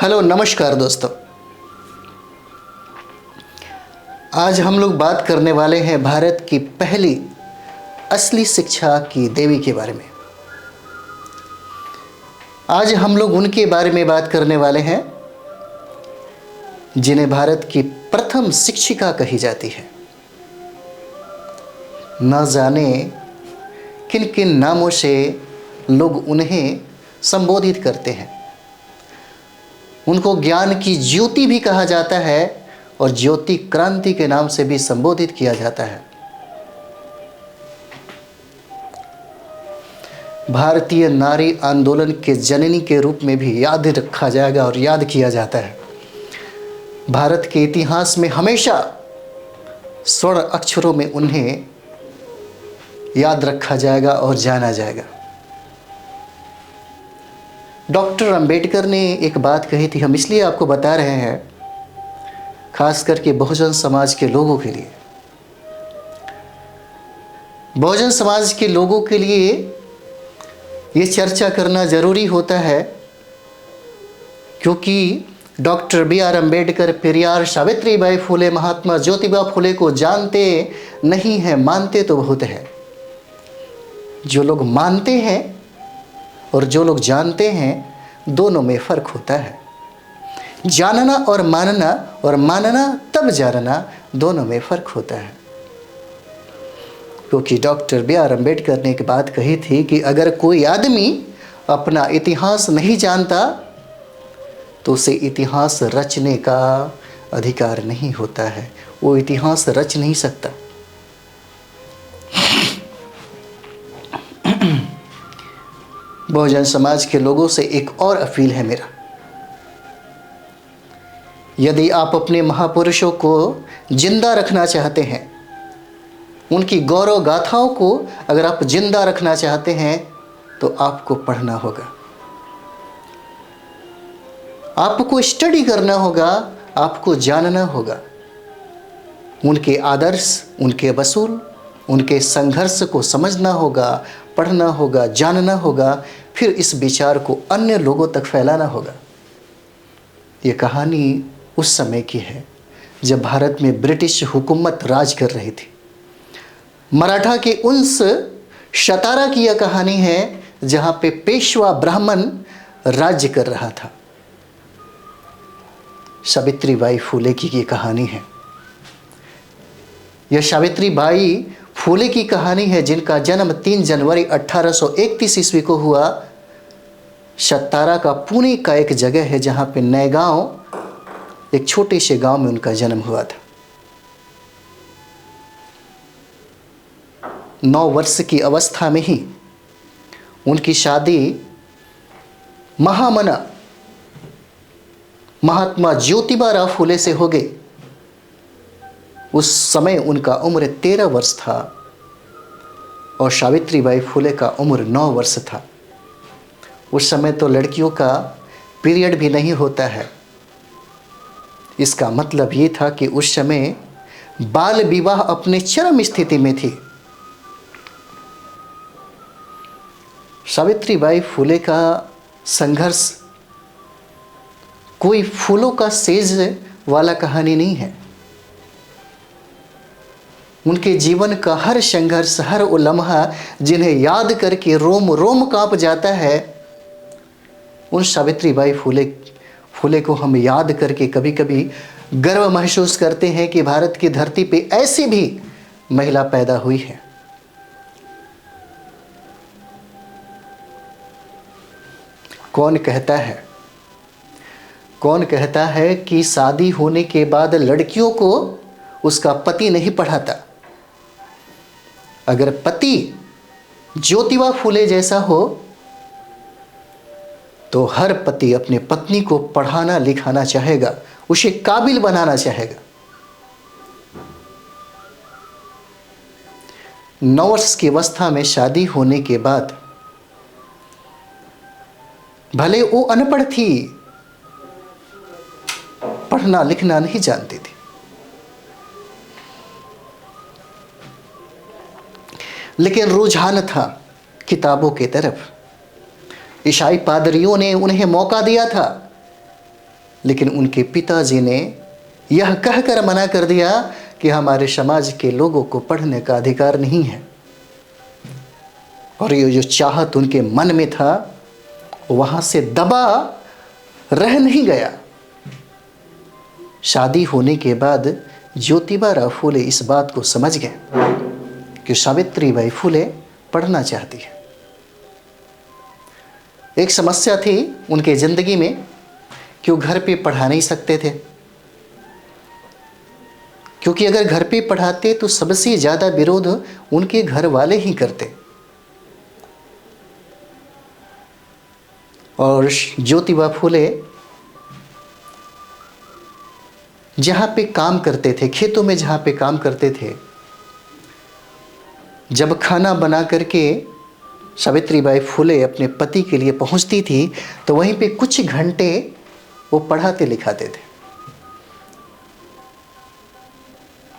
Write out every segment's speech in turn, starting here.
Hello नमस्कार दोस्तों। आज हम लोग बात करने वाले हैं भारत की पहली असली शिक्षा की देवी के बारे में। आज हम लोग उनके बारे में बात करने वाले हैं जिन्हें भारत की प्रथम शिक्षिका कही जाती है। न जाने किन किन नामों से लोग उन्हें संबोधित करते हैं। उनको ज्ञान की ज्योति भी कहा जाता है और ज्योति क्रांति के नाम से भी संबोधित किया जाता है। भारतीय नारी आंदोलन के जननी के रूप में भी याद रखा जाएगा और याद किया जाता है। भारत के इतिहास में हमेशा स्वर्ण अक्षरों में उन्हें याद रखा जाएगा और जाना जाएगा। डॉक्टर अंबेडकर ने एक बात कही थी, हम इसलिए आपको बता रहे हैं, खास करके बहुजन समाज के लोगों के लिए। बहुजन समाज के लोगों के लिए ये चर्चा करना ज़रूरी होता है, क्योंकि डॉक्टर बी.आर. अंबेडकर, पेरियार, सावित्रीबाई फुले, महात्मा ज्योतिबा फुले को जानते नहीं हैं, मानते तो बहुत है। जो लोग मानते हैं और जो लोग जानते हैं, दोनों में फ़र्क होता है। जानना और मानना तब जानना, दोनों में फ़र्क होता है। क्योंकि डॉक्टर बी.आर. अंबेडकर ने एक बात कही थी कि अगर कोई आदमी अपना इतिहास नहीं जानता तो उसे इतिहास रचने का अधिकार नहीं होता है। वो इतिहास रच नहीं सकता। बहुजन समाज के लोगों से एक और अपील है मेरा। यदि आप अपने महापुरुषों को जिंदा रखना चाहते हैं, उनकी गौरव गाथाओं को अगर आप जिंदा रखना चाहते हैं, तो आपको पढ़ना होगा, आपको स्टडी करना होगा, आपको जानना होगा। उनके आदर्श, उनके वसूल, उनके संघर्ष को समझना होगा, पढ़ना होगा, जानना होगा, फिर इस विचार को अन्य लोगों तक फैलाना होगा। ये कहानी उस समय की है जब भारत में ब्रिटिश हुकूमत राज कर रही थी। मराठा के उस सतारा की यह कहानी है जहाँ पे पेशवा ब्राह्मण राज्य कर रहा था। सावित्रीबाई फुले की ये कहानी है। यह सावित्रीबाई फुले की कहानी है जिनका जन्म 3 जनवरी 1831 ईस्वी को हुआ। सतारा का पुणे का एक जगह है जहाँ पे नए गांव, एक छोटे से गांव में उनका जन्म हुआ था। 9 वर्ष की अवस्था में ही उनकी शादी महामना महात्मा ज्योतिबा राव फुले से हो गई। उस समय उनका उम्र 13 वर्ष था और सावित्रीबाई फुले का उम्र 9 वर्ष था। उस समय तो लड़कियों का पीरियड भी नहीं होता है। इसका मतलब ये था कि उस समय बाल विवाह अपने चरम स्थिति में थी। सावित्रीबाई फुले का संघर्ष कोई फूलों का सेज वाला कहानी नहीं है। उनके जीवन का हर संघर्ष, हर वो लम्हा जिन्हें याद करके रोम रोम कांप जाता है, उन सावित्रीबाई फुले को हम याद करके कभी कभी गर्व महसूस करते हैं कि भारत की धरती पे ऐसी भी महिला पैदा हुई है। कौन कहता है कि शादी होने के बाद लड़कियों को उसका पति नहीं पढ़ाता? अगर पति ज्योतिबा फुले जैसा हो तो हर पति अपने पत्नी को पढ़ाना लिखाना चाहेगा, उसे काबिल बनाना चाहेगा। 9 वर्ष की अवस्था में शादी होने के बाद भले वो अनपढ़ थी, पढ़ना लिखना नहीं जानती थी, लेकिन रुझान था किताबों की तरफ। ईसाई पादरियों ने उन्हें मौका दिया था लेकिन उनके पिताजी ने यह कहकर मना कर दिया कि हमारे समाज के लोगों को पढ़ने का अधिकार नहीं है। और ये जो चाहत उनके मन में था वहाँ से दबा रह नहीं गया। शादी होने के बाद ज्योतिबा फूले इस बात को समझ गए कि सावित्रीबाई फूले पढ़ना चाहती है। एक समस्या थी उनके ज़िंदगी में कि वो घर पे पढ़ा नहीं सकते थे, क्योंकि अगर घर पे पढ़ाते तो सबसे ज़्यादा विरोध उनके घर वाले ही करते। और ज्योतिबा फूले जहाँ पे काम करते थे, खेतों में जहाँ पे काम करते थे, जब खाना बना करके सावित्रीबाई फूले अपने पति के लिए पहुँचती थी तो वहीं पे कुछ घंटे वो पढ़ाते लिखाते थे।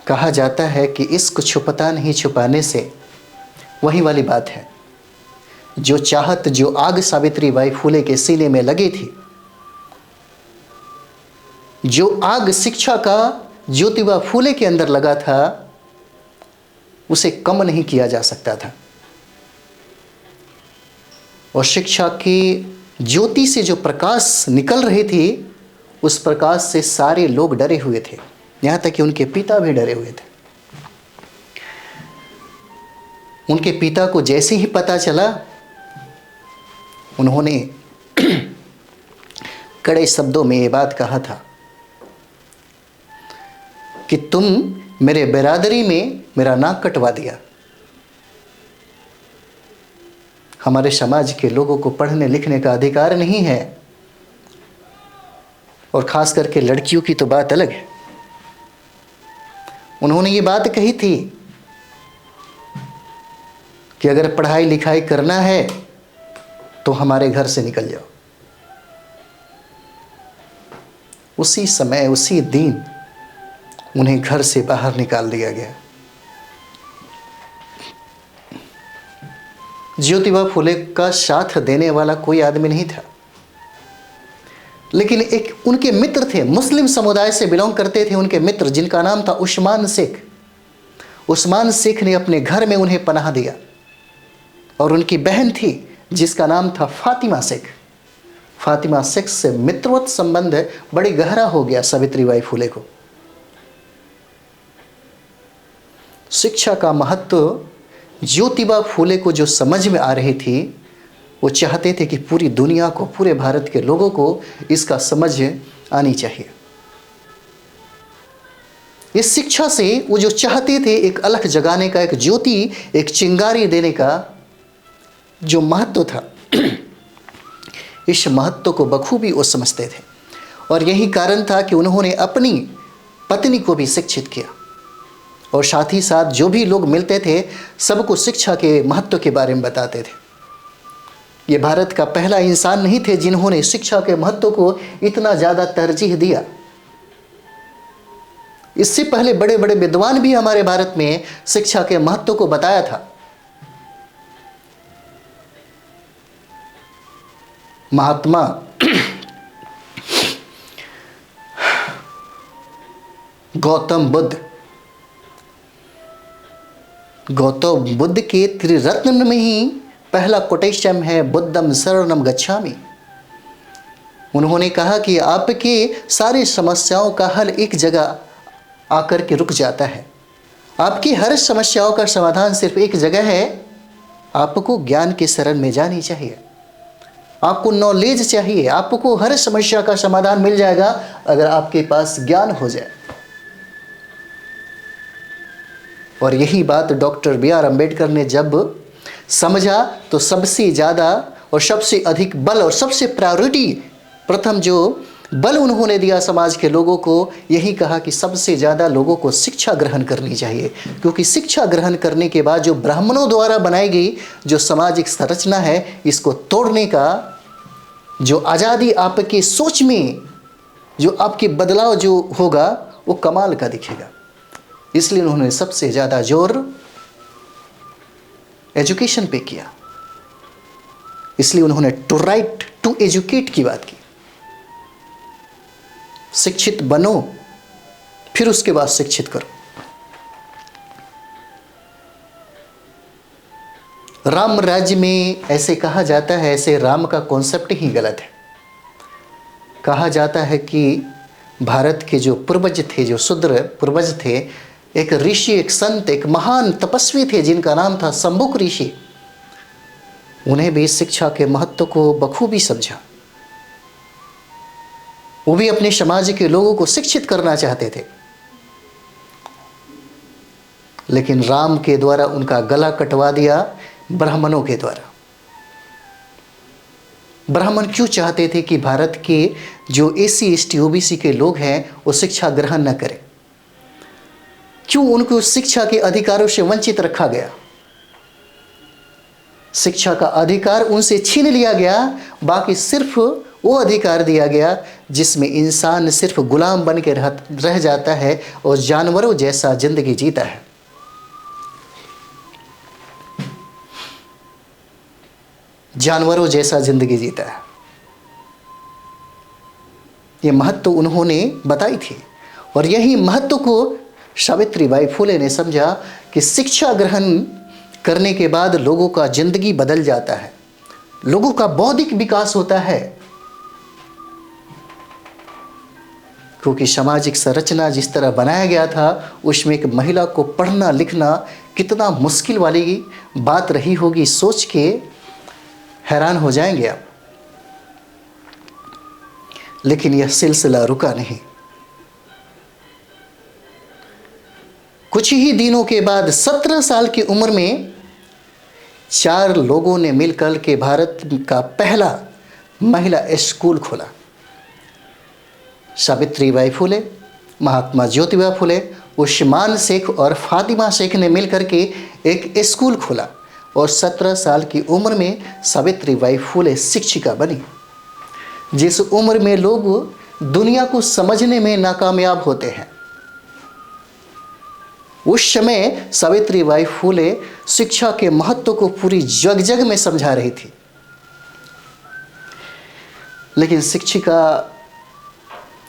कहा जाता है कि इश्क छुपता नहीं छुपाने से, वही वाली बात है। जो चाहत, जो आग सावित्रीबाई फूले के सीने में लगी थी, जो आग शिक्षा का ज्योतिबा फूले के अंदर लगा था, उसे कम नहीं किया जा सकता था। और शिक्षा की ज्योति से जो प्रकाश निकल रही थी, उस प्रकाश से सारे लोग डरे हुए थे, यहाँ तक कि उनके पिता भी डरे हुए थे। उनके पिता को जैसे ही पता चला, उन्होंने कड़े शब्दों में ये बात कहा था कि तुम मेरे बिरादरी में मेरा नाक कटवा दिया। हमारे समाज के लोगों को पढ़ने लिखने का अधिकार नहीं है, और ख़ास करके लड़कियों की तो बात अलग है। उन्होंने ये बात कही थी कि अगर पढ़ाई लिखाई करना है तो हमारे घर से निकल जाओ। उसी समय, उसी दिन उन्हें घर से बाहर निकाल दिया गया। ज्योतिबा फूले का साथ देने वाला कोई आदमी नहीं था, लेकिन एक उनके मित्र थे, मुस्लिम समुदाय से बिलोंग करते थे उनके मित्र, जिनका नाम था उस्मान शेख। उस्मान शेख ने अपने घर में उन्हें पनाह दिया। और उनकी बहन थी जिसका नाम था फातिमा शेख। फातिमा शेख से मित्रवत संबंध बड़ी गहरा हो गया सावित्रीबाई फूले को। शिक्षा का महत्व ज्योतिबा फूले को जो समझ में आ रही थी, वो चाहते थे कि पूरी दुनिया को, पूरे भारत के लोगों को इसका समझ आनी चाहिए। इस शिक्षा से वो जो चाहते थे एक अलख जगाने का, एक ज्योति, एक चिंगारी देने का जो महत्व था, इस महत्व को बखूबी वो समझते थे। और यही कारण था कि उन्होंने अपनी पत्नी को भी शिक्षित किया, और साथ ही साथ जो भी लोग मिलते थे सबको शिक्षा के महत्व के बारे में बताते थे। ये भारत का पहला इंसान नहीं थे जिन्होंने शिक्षा के महत्व को इतना ज़्यादा तरजीह दिया। इससे पहले बड़े बड़े विद्वान भी हमारे भारत में शिक्षा के महत्व को बताया था। महात्मा गौतम बुद्ध के त्रिरत्न में ही पहला कोटेशन है, बुद्धम शरणम गच्छामि। उन्होंने कहा कि आपके सारी समस्याओं का हल एक जगह आकर के रुक जाता है। आपकी हर समस्याओं का समाधान सिर्फ एक जगह है। आपको ज्ञान की शरण में जानी चाहिए, आपको नॉलेज चाहिए। आपको हर समस्या का समाधान मिल जाएगा अगर आपके पास ज्ञान हो जाए। और यही बात डॉक्टर बी आर अम्बेडकर ने जब समझा तो सबसे ज़्यादा और सबसे अधिक बल और सबसे प्रायोरिटी, प्रथम जो बल उन्होंने दिया समाज के लोगों को, यही कहा कि सबसे ज़्यादा लोगों को शिक्षा ग्रहण करनी चाहिए। क्योंकि शिक्षा ग्रहण करने के बाद जो ब्राह्मणों द्वारा बनाई गई जो सामाजिक संरचना है, इसको तोड़ने का जो आज़ादी आपकी सोच में, जो आपकी बदलाव जो होगा, वो कमाल का दिखेगा। इसलिए उन्होंने सबसे ज़्यादा जोर एजुकेशन पे किया। इसलिए उन्होंने टू राइट टू एजुकेट की बात की। शिक्षित बनो, फिर उसके बाद शिक्षित करो। राम राज्य में ऐसे कहा जाता है, ऐसे राम का कॉन्सेप्ट ही गलत है। कहा जाता है कि भारत के जो पूर्वज थे, जो शूद्र पूर्वज थे, एक ऋषि, एक संत, एक महान तपस्वी थे जिनका नाम था शंभुक ऋषि। उन्हें भी शिक्षा के महत्व को बखूबी समझा। वो भी अपने समाज के लोगों को शिक्षित करना चाहते थे, लेकिन राम के द्वारा उनका गला कटवा दिया ब्राह्मणों के द्वारा। ब्राह्मण क्यों चाहते थे कि भारत के जो एसी एसटी ओबीसी के लोग हैं वो शिक्षा ग्रहण न करें? क्यों उनको शिक्षा के अधिकारों से वंचित रखा गया? शिक्षा का अधिकार उनसे छीन लिया गया, बाकी सिर्फ वो अधिकार दिया गया जिसमें इंसान सिर्फ गुलाम बन के रह जाता है और जानवरों जैसा जिंदगी जीता है। जानवरों जैसा जिंदगी जीता है। ये महत्व उन्होंने बताई थी, और यही महत्व को सावित्रीबाई फुले ने समझा कि शिक्षा ग्रहण करने के बाद लोगों का जिंदगी बदल जाता है, लोगों का बौद्धिक विकास होता है। क्योंकि सामाजिक संरचना जिस तरह बनाया गया था, उसमें एक महिला को पढ़ना लिखना कितना मुश्किल वाली बात रही होगी, सोच के हैरान हो जाएंगे आप। लेकिन यह सिलसिला रुका नहीं। कुछ ही दिनों के बाद 17 साल की उम्र में 4 लोगों ने मिलकर के भारत का पहला महिला स्कूल खोला। सावित्रीबाई फुले, महात्मा ज्योतिबा फुले, उस्मान शेख और फातिमा शेख ने मिलकर के एक स्कूल खोला, और 17 साल की उम्र में सावित्रीबाई फुले शिक्षिका बनी। जिस उम्र में लोग दुनिया को समझने में नाकामयाब होते हैं, उस समय सावित्रीबाई फुले शिक्षा के महत्व को पूरी जग जग में समझा रही थी। लेकिन शिक्षिका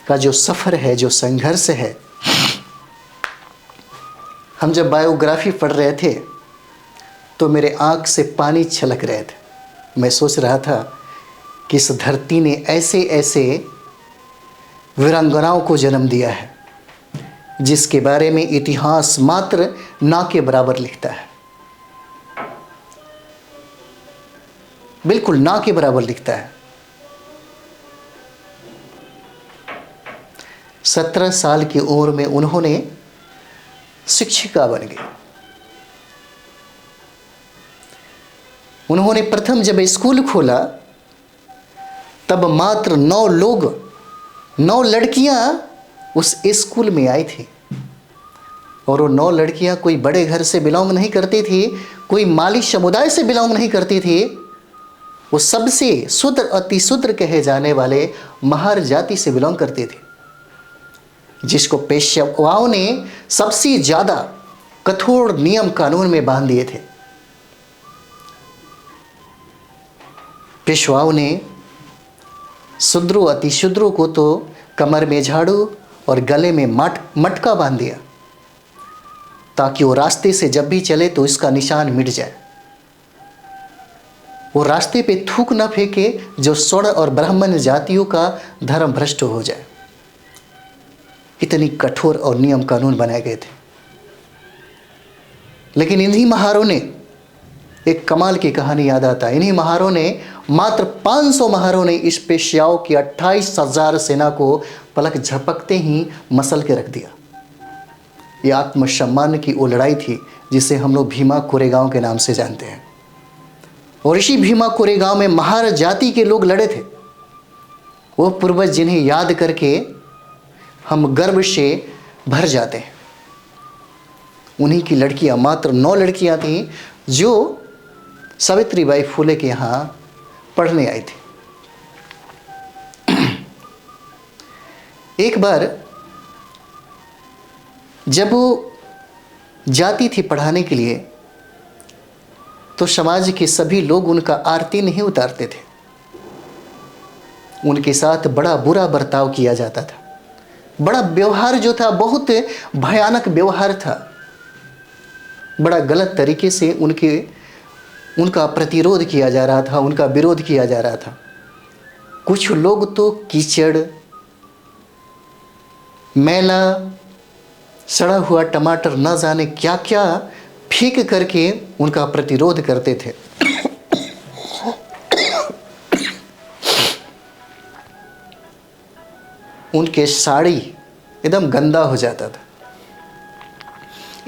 का जो सफ़र है, जो संघर्ष है, हम जब बायोग्राफी पढ़ रहे थे तो मेरे आँख से पानी छलक रहे थे। मैं सोच रहा था कि इस धरती ने ऐसे ऐसे वीरांगनाओं को जन्म दिया है जिसके बारे में इतिहास मात्र ना के बराबर लिखता है, बिल्कुल ना के बराबर लिखता है। 17 साल की उम्र में उन्होंने शिक्षिका बन गई। उन्होंने प्रथम जब स्कूल खोला तब मात्र 9 लड़कियां उस स्कूल में आई थी, और वो 9 लड़कियां कोई बड़े घर से बिलोंग नहीं करती थी, कोई माली समुदाय से बिलोंग नहीं करती थी। वो सबसे शूद्र, अति शूद्र कहे जाने वाले महार जाति से बिलोंग करती थी, जिसको पेशवाओं ने सबसे ज़्यादा कठोर नियम कानून में बांध दिए थे। पेशवाओं ने शूद्रों, अति शूद्रों को तो कमर में झाड़ू और गले में मटका बांध दिया, ताकि वो रास्ते से जब भी चले तो इसका निशान मिट जाए, वो रास्ते पे थूक न फेंके जो स्वर्ण और ब्राह्मण जातियों का धर्म भ्रष्ट हो जाए। इतनी कठोर और नियम कानून बनाए गए थे। लेकिन इन्हीं महारों ने, एक कमाल की कहानी याद आता है, इन्हीं महारों ने, मात्र 500 महारों ने इस पेशवाओं की 28,000 सेना को पलक झपकते ही मसल के रख दिया। ये आत्मसम्मान की वो लड़ाई थी जिसे हम लोग भीमा कोरेगांव के नाम से जानते हैं। और इसी भीमा कोरेगांव में महार जाति के लोग लड़े थे, वो पूर्वज जिन्हें याद करके हम गर्व से भर जाते हैं। उन्हीं की लड़कियां, मात्र 9 लड़कियां थीं जो सावित्रीबाई फुले के यहाँ पढ़ने आई थी। एक बार जब वो जाती थी पढ़ाने के लिए, तो समाज के सभी लोग उनका आरती नहीं उतारते थे, उनके साथ बड़ा बुरा बर्ताव किया जाता था। बड़ा व्यवहार जो था बहुत भयानक व्यवहार था। बड़ा गलत तरीके से उनका प्रतिरोध किया जा रहा था, उनका विरोध किया जा रहा था। कुछ लोग तो कीचड़, मैला, सड़ा हुआ टमाटर, न जाने क्या क्या फेंक करके उनका प्रतिरोध करते थे। उनके साड़ी एकदम गंदा हो जाता था।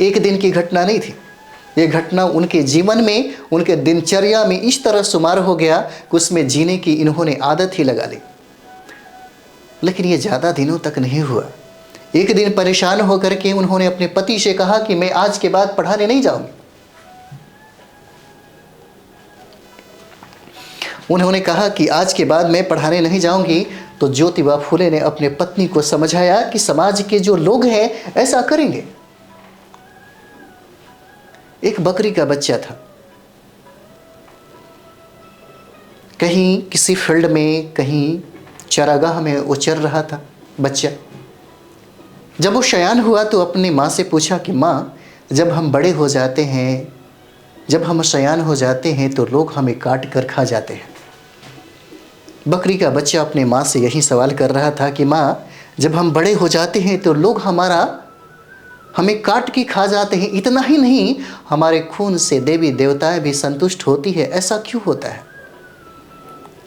एक दिन की घटना नहीं थी, ये घटना उनके जीवन में, उनके दिनचर्या में इस तरह शुमार हो गया कि उसमें जीने की इन्होंने आदत ही लगा ली। लेकिन ये ज़्यादा दिनों तक नहीं हुआ। एक दिन परेशान होकर के उन्होंने अपने पति से कहा कि मैं आज के बाद पढ़ाने नहीं जाऊंगी। उन्होंने कहा कि आज के बाद मैं पढ़ाने नहीं जाऊंगी। तो ज्योतिबा फुले ने अपने पत्नी को समझाया कि समाज के जो लोग हैं ऐसा करेंगे। एक बकरी का बच्चा था, कहीं किसी फील्ड में, कहीं चरागाह में वो चर रहा था बच्चा। जब वो शयान हुआ तो अपनी माँ से पूछा कि माँ, जब हम बड़े हो जाते हैं, जब हम शयान हो जाते हैं तो लोग हमें काट कर खा जाते हैं। बकरी का बच्चा अपने माँ से यही सवाल कर रहा था कि माँ, जब हम बड़े हो जाते हैं तो लोग हमें काट के खा जाते हैं। इतना ही नहीं, हमारे खून से देवी देवताएं भी संतुष्ट होती है। ऐसा क्यों होता है?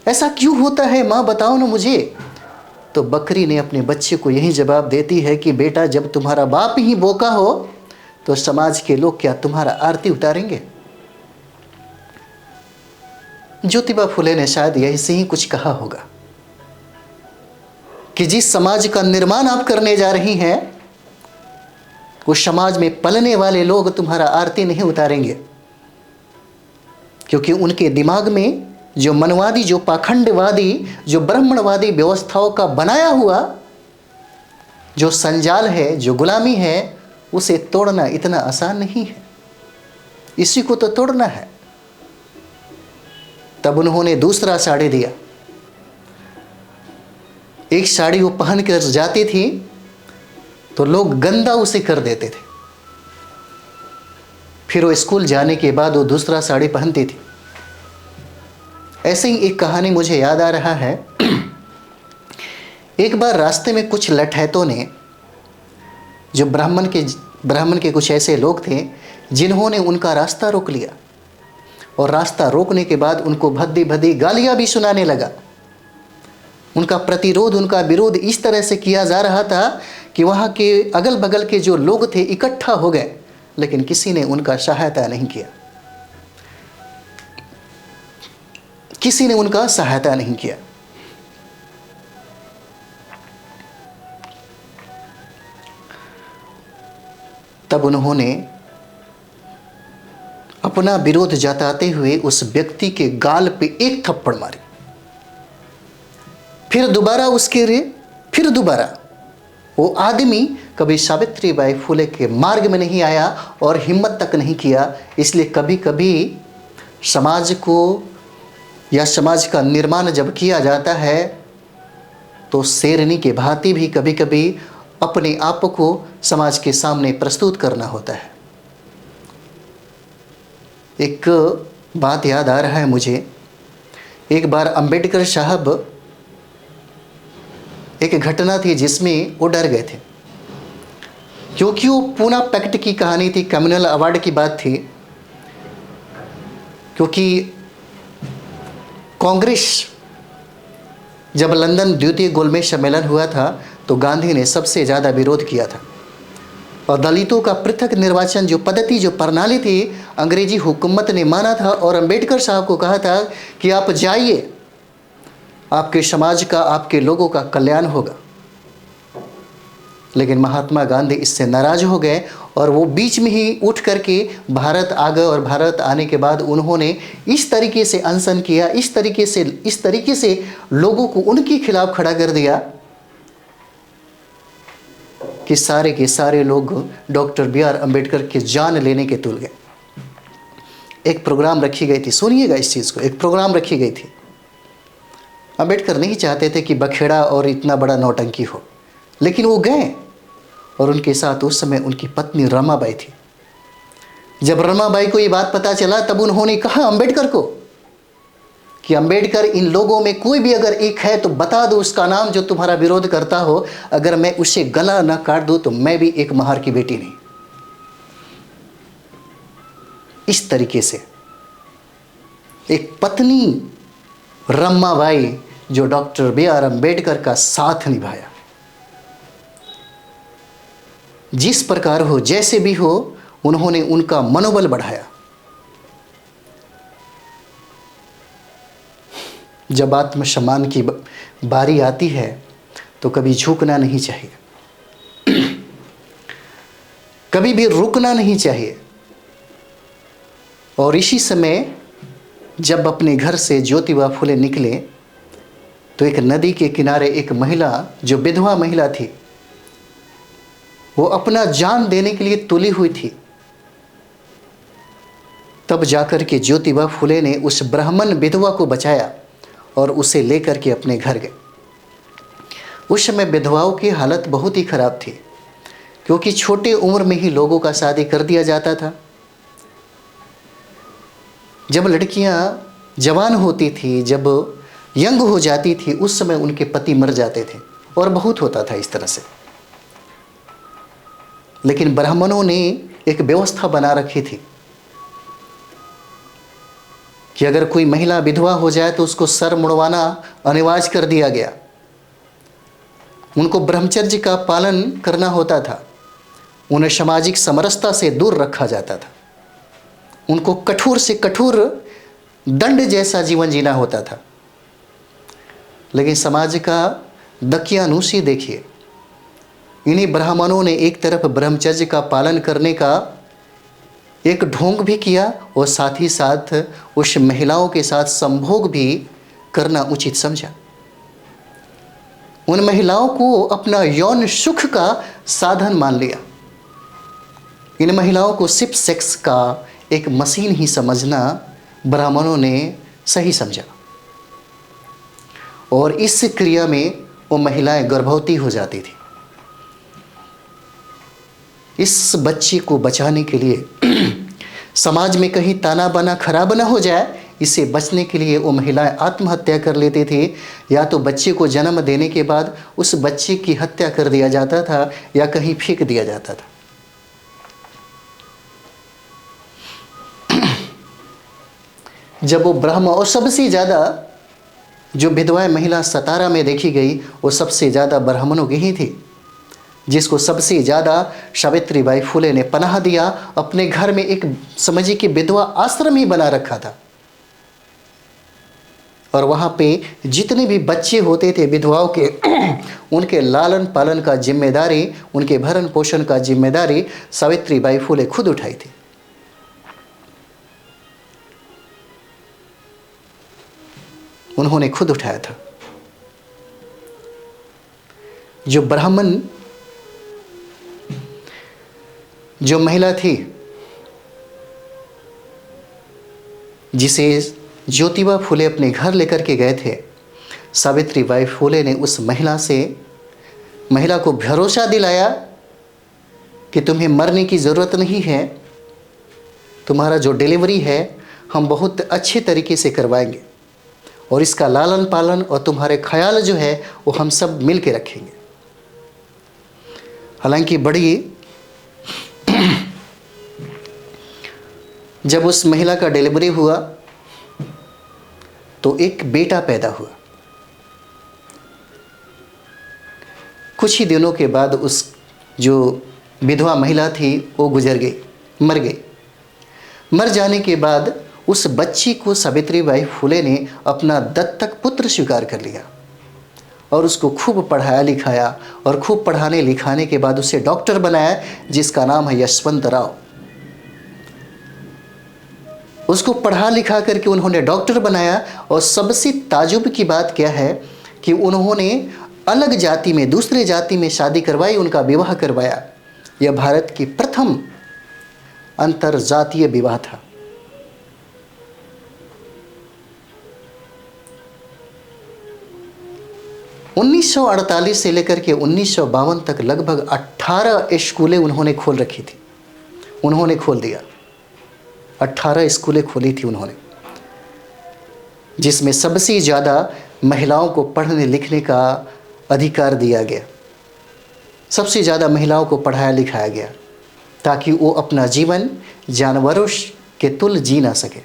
ऐसा क्यों होता है माँ, बताओ ना मुझे। तो बकरी ने अपने बच्चे को यही जवाब देती है कि बेटा, जब तुम्हारा बाप ही बोका हो तो समाज के लोग क्या तुम्हारा आरती उतारेंगे? ज्योतिबा फुले ने शायद यही से ही कुछ कहा होगा कि जिस समाज का निर्माण आप करने जा रही हैं, उस समाज में पलने वाले लोग तुम्हारा आरती नहीं उतारेंगे, क्योंकि उनके दिमाग में जो मनवादी, जो पाखंडवादी, जो ब्राह्मणवादी व्यवस्थाओं का बनाया हुआ जो संजाल है, जो गुलामी है, उसे तोड़ना इतना आसान नहीं है। इसी को तो तोड़ना है। तब उन्होंने दूसरा साड़ी दिया। एक साड़ी वो पहन कर जाती थी तो लोग गंदा उसे कर देते थे। फिर वो स्कूल जाने के बाद वो दूसरा साड़ी पहनती थी। ऐसे ही एक कहानी मुझे याद आ रहा है। एक बार रास्ते में कुछ लठैतों ने, जो ब्राह्मण के कुछ ऐसे लोग थे जिन्होंने उनका रास्ता रोक लिया, और रास्ता रोकने के बाद उनको भद्दी भद्दी गालियां भी सुनाने लगा। उनका प्रतिरोध, उनका विरोध इस तरह से किया जा रहा था कि वहाँ के अगल बगल के जो लोग थे इकट्ठा हो गए, लेकिन किसी ने उनका सहायता नहीं किया। किसी ने उनका सहायता नहीं किया। तब उन्होंने अपना विरोध जताते हुए उस व्यक्ति के गाल पे एक थप्पड़ मारी। फिर दोबारा वो आदमी कभी सावित्रीबाई फुले के मार्ग में नहीं आया और हिम्मत तक नहीं किया। इसलिए कभी कभी समाज को या समाज का निर्माण जब किया जाता है तो शेरनी के भांति भी कभी कभी अपने आप को समाज के सामने प्रस्तुत करना होता है। एक बात याद आ रहा है मुझे। एक बार अंबेडकर साहब, एक घटना थी जिसमें वो डर गए थे, क्योंकि वो पूना पैक्ट की कहानी थी, कम्युनल अवार्ड की बात थी। क्योंकि कांग्रेस जब लंदन द्वितीय गोलमेज सम्मेलन हुआ था तो गांधी ने सबसे ज़्यादा विरोध किया था, और दलितों का पृथक निर्वाचन जो पद्धति, जो प्रणाली थी, अंग्रेजी हुकूमत ने माना था। और अंबेडकर साहब को कहा था कि आप जाइए, आपके समाज का, आपके लोगों का कल्याण होगा। लेकिन महात्मा गांधी इससे नाराज हो गए और वो बीच में ही उठ करके भारत आ गए। और भारत आने के बाद उन्होंने इस तरीके से अनशन किया, इस तरीके से लोगों को उनके खिलाफ खड़ा कर दिया कि सारे के सारे लोग डॉक्टर B.R. अम्बेडकर के जान लेने के तुल गए। एक प्रोग्राम रखी गई थी, सुनिएगा इस चीज़ को, एक प्रोग्राम रखी गई थी। अम्बेडकर नहीं चाहते थे कि बखेड़ा और इतना बड़ा नौटंकी हो, लेकिन वो गए और उनके साथ उस समय उनकी पत्नी रमाबाई थी। जब रमाबाई को ये बात पता चला तब उन्होंने कहा अंबेडकर को कि अंबेडकर, इन लोगों में कोई भी अगर एक है तो बता दो उसका नाम जो तुम्हारा विरोध करता हो, अगर मैं उसे गला ना काट दूं तो मैं भी एक महार की बेटी नहीं। इस तरीके से एक पत्नी रमाबाई जो डॉक्टर B.R. अंबेडकर का साथ निभाया। जिस प्रकार हो, जैसे भी हो, उन्होंने उनका मनोबल बढ़ाया। जब आत्मसम्मान की बारी आती है तो कभी झुकना नहीं चाहिए, कभी भी रुकना नहीं चाहिए। और इसी समय जब अपने घर से ज्योतिबा फुले निकले तो एक नदी के किनारे एक महिला, जो विधवा महिला थी, वो अपना जान देने के लिए तुली हुई थी। तब जाकर के ज्योतिबा फुले ने उस ब्राह्मण विधवा को बचाया और उसे लेकर के अपने घर गए। उस समय विधवाओं की हालत बहुत ही खराब थी, क्योंकि छोटे उम्र में ही लोगों का शादी कर दिया जाता था। जब लड़कियां जवान होती थी, जब यंग हो जाती थी, उस समय उनके पति मर जाते थे और बहुत होता था इस तरह से। लेकिन ब्राह्मणों ने एक व्यवस्था बना रखी थी कि अगर कोई महिला विधवा हो जाए तो उसको सर मुड़वाना अनिवार्य कर दिया गया। उनको ब्रह्मचर्य का पालन करना होता था, उन्हें सामाजिक समरसता से दूर रखा जाता था, उनको कठोर से कठोर दंड जैसा जीवन जीना होता था। लेकिन समाज का दकियानूसी देखिए, इन्हीं ब्राह्मणों ने एक तरफ ब्रह्मचर्य का पालन करने का एक ढोंग भी किया और साथ ही साथ उस महिलाओं के साथ संभोग भी करना उचित समझा। उन महिलाओं को अपना यौन सुख का साधन मान लिया। इन महिलाओं को सिर्फ सेक्स का एक मशीन ही समझना ब्राह्मणों ने सही समझा और इस क्रिया में वो महिलाएं गर्भवती हो जाती थी। इस बच्ची को बचाने के लिए समाज में कहीं ताना बाना खराब ना हो जाए, इससे बचने के लिए वो महिलाएं आत्महत्या कर लेती थी, या तो बच्चे को जन्म देने के बाद उस बच्चे की हत्या कर दिया जाता था या कहीं फेंक दिया जाता था। जब वो ब्राह्मण, और सबसे ज़्यादा जो विधवाएं महिला सतारा में देखी गई वो सबसे ज़्यादा ब्राह्मणों की ही थी, जिसको सबसे ज़्यादा सावित्रीबाई फुले ने पनाह दिया। अपने घर में एक समझिए कि विधवा आश्रम ही बना रखा था और वहाँ पे जितने भी बच्चे होते थे विधवाओं के उनके लालन पालन का जिम्मेदारी, उनके भरण पोषण का जिम्मेदारी सावित्रीबाई फुले खुद उठाई थी। उन्होंने खुद उठाया था। जो ब्राह्मण, जो महिला थी जिसे ज्योतिबा फुले अपने घर लेकर के गए थे, सावित्रीबाई फुले ने उस महिला को भरोसा दिलाया कि तुम्हें मरने की ज़रूरत नहीं है, तुम्हारा जो डिलीवरी है हम बहुत अच्छे तरीके से करवाएंगे और इसका लालन पालन और तुम्हारे ख्याल जो है वो हम सब मिल के रखेंगे। हालांकि बड़ी जब उस महिला का डिलीवरी हुआ तो एक बेटा पैदा हुआ। कुछ ही दिनों के बाद उस जो विधवा महिला थी वो गुजर गई, मर गई। मर जाने के बाद उस बच्ची को सावित्रीबाई फुले ने अपना दत्तक पुत्र स्वीकार कर लिया और उसको खूब पढ़ाया लिखाया और खूब पढ़ाने लिखाने के बाद उसे डॉक्टर बनाया, जिसका नाम है यशवंत राव। उसको पढ़ा लिखा करके उन्होंने डॉक्टर बनाया और सबसे ताजुब की बात क्या है कि उन्होंने अलग जाति में, दूसरे जाति में शादी करवाई, उनका विवाह करवाया। यह भारत की प्रथम अंतरजातीय विवाह था। 1948 से लेकर के 1952 तक लगभग 18 स्कूलें उन्होंने खोल रखी थी, उन्होंने खोल दिया। 18 स्कूलें खोली थी उन्होंने, जिसमें सबसे ज़्यादा महिलाओं को पढ़ने लिखने का अधिकार दिया गया। सबसे ज़्यादा महिलाओं को पढ़ाया लिखाया गया ताकि वो अपना जीवन जानवरों के तुल्य जी ना सके।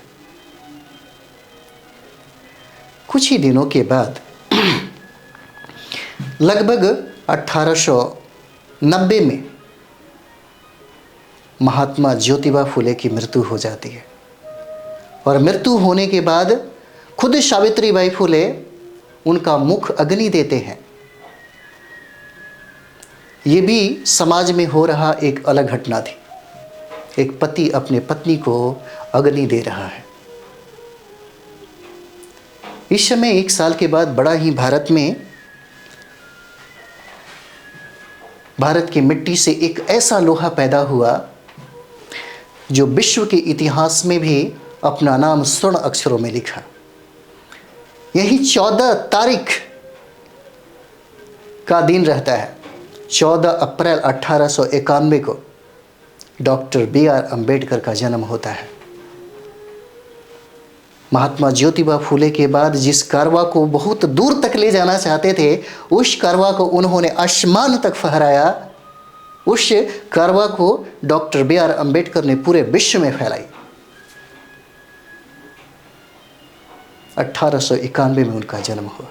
कुछ ही दिनों के बाद लगभग 1890 में महात्मा ज्योतिबा फुले की मृत्यु हो जाती है। और मृत्यु होने के बाद खुद सावित्रीबाई फुले उनका मुख अग्नि देते हैं। ये भी समाज में हो रहा एक अलग घटना थी। एक पति अपने पत्नी को अग्नि दे रहा है। इस समय 1 साल के बाद बड़ा ही भारत की मिट्टी से एक ऐसा लोहा पैदा हुआ जो विश्व के इतिहास में भी अपना नाम स्वर्ण अक्षरों में लिखा। यही 14 तारीख का दिन रहता है। 14 अप्रैल 1891 को डॉक्टर B.R. अम्बेडकर का जन्म होता है। महात्मा ज्योतिबा फुले के बाद जिस कारवा को बहुत दूर तक ले जाना चाहते थे, उस कारवा को उन्होंने आसमान तक फहराया। उस कारवा को डॉक्टर B.R. अम्बेडकर ने पूरे विश्व में फैलाई। 1891 में उनका जन्म हुआ।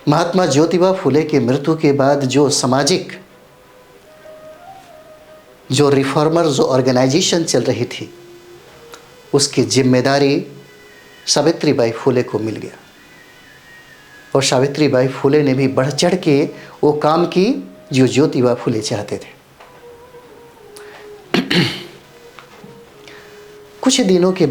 महात्मा ज्योतिबा फुले के मृत्यु के बाद जो सामाजिक, जो रिफॉर्मर, जो ऑर्गेनाइजेशन चल रही थी, उसकी जिम्मेदारी सावित्रीबाई फुले को मिल गया। और सावित्रीबाई फुले ने भी बढ़ चढ़ के वो काम की जो ज्योतिबा फुले चाहते थे। कुछ दिनों के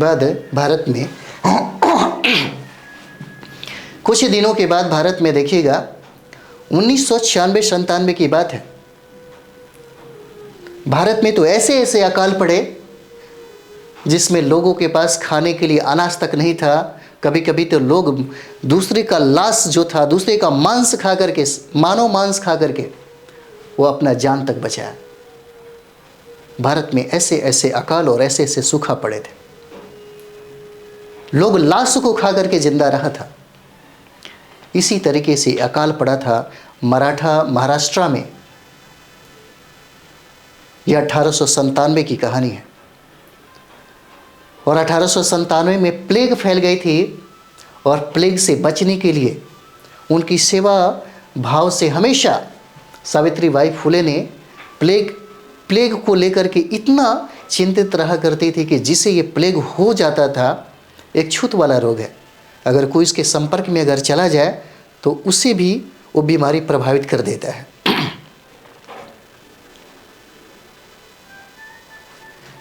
बाद भारत में देखिएगा 1996-97 की बात है। भारत में तो ऐसे ऐसे अकाल पड़े जिसमें लोगों के पास खाने के लिए अनाज तक नहीं था। कभी कभी तो लोग दूसरे का लाश जो था, दूसरे का मांस खा करके, मानव मांस खा करके वो अपना जान तक बचाया। भारत में ऐसे ऐसे अकाल और ऐसे ऐसे सूखा पड़े थे। लोग लाश को खा करके जिंदा रहा था। इसी तरीके से अकाल पड़ा था मराठा महाराष्ट्र में। यह 1897 की कहानी है। और 1897 में प्लेग फैल गई थी। और प्लेग से बचने के लिए उनकी सेवा भाव से हमेशा सावित्रीबाई फुले ने प्लेग को लेकर के इतना चिंतित रहा करती थी कि जिसे ये प्लेग हो जाता था, एक छूत वाला रोग है, अगर कोई इसके संपर्क में अगर चला जाए तो उसे भी वो बीमारी प्रभावित कर देता है।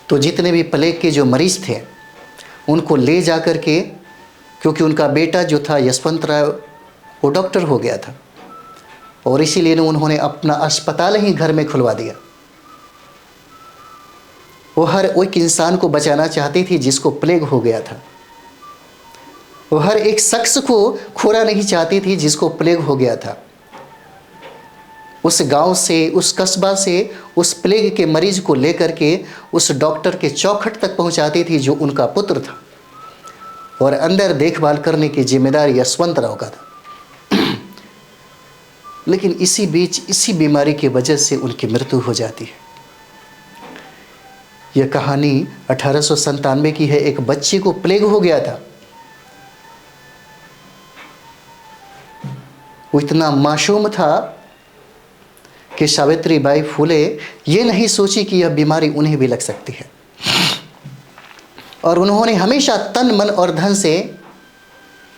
तो जितने भी प्लेग के जो मरीज थे उनको ले जा कर के, क्योंकि उनका बेटा जो था यशवंत राय वो डॉक्टर हो गया था, और इसीलिए उन्होंने अपना अस्पताल ही घर में खुलवा दिया। वो हर एक इंसान को बचाना चाहती थी जिसको प्लेग हो गया था। वो हर एक शख्स को खोना नहीं चाहती थी जिसको प्लेग हो गया था। उस गांव से, उस कस्बा से उस प्लेग के मरीज को लेकर के उस डॉक्टर के चौखट तक पहुंचाती थी जो उनका पुत्र था। और अंदर देखभाल करने की जिम्मेदारी यशवंत राव का था। लेकिन इसी बीच इसी बीमारी की वजह से उनकी मृत्यु हो जाती है। यह कहानी 1897 की है। एक बच्चे को प्लेग हो गया था। वो इतना मासूम था कि सावित्रीबाई फुले ये नहीं सोची कि यह बीमारी उन्हें भी लग सकती है। और उन्होंने हमेशा तन मन और धन से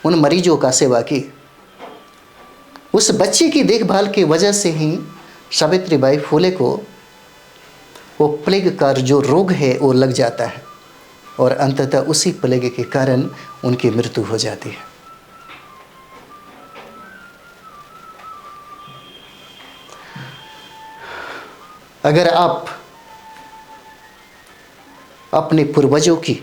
उन मरीजों का सेवा की। उस बच्चे की देखभाल की वजह से ही सावित्रीबाई फुले को वो प्लेग का जो रोग है वो लग जाता है। और अंततः उसी प्लेग के कारण उनकी मृत्यु हो जाती है। अगर आप अपने पूर्वजों की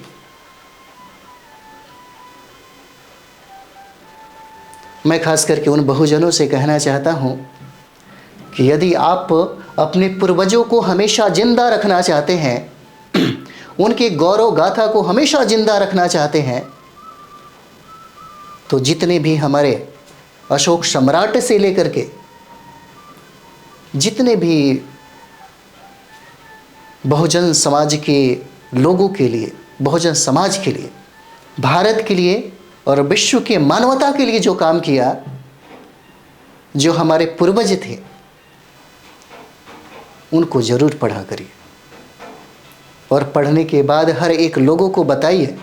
मैं खास करके उन बहुजनों से कहना चाहता हूँ कि यदि आप अपने पूर्वजों को हमेशा जिंदा रखना चाहते हैं, उनके गौरव गाथा को हमेशा जिंदा रखना चाहते हैं, तो जितने भी हमारे अशोक सम्राट से लेकर के जितने भी बहुजन समाज के लोगों के लिए, बहुजन समाज के लिए, भारत के लिए और विश्व के मानवता के लिए जो काम किया, जो हमारे पूर्वज थे, उनको ज़रूर पढ़ा करिए। और पढ़ने के बाद हर एक लोगों को बताइए।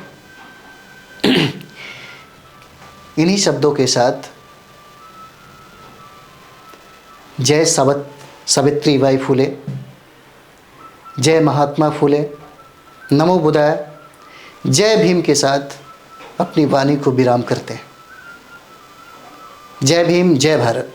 इन्हीं शब्दों के साथ जय सावित्री बाई फुले, जय महात्मा फुले, नमो बुद्धाय, जय भीम के साथ अपनी वाणी को विराम करते हैं। जय भीम, जय भारत।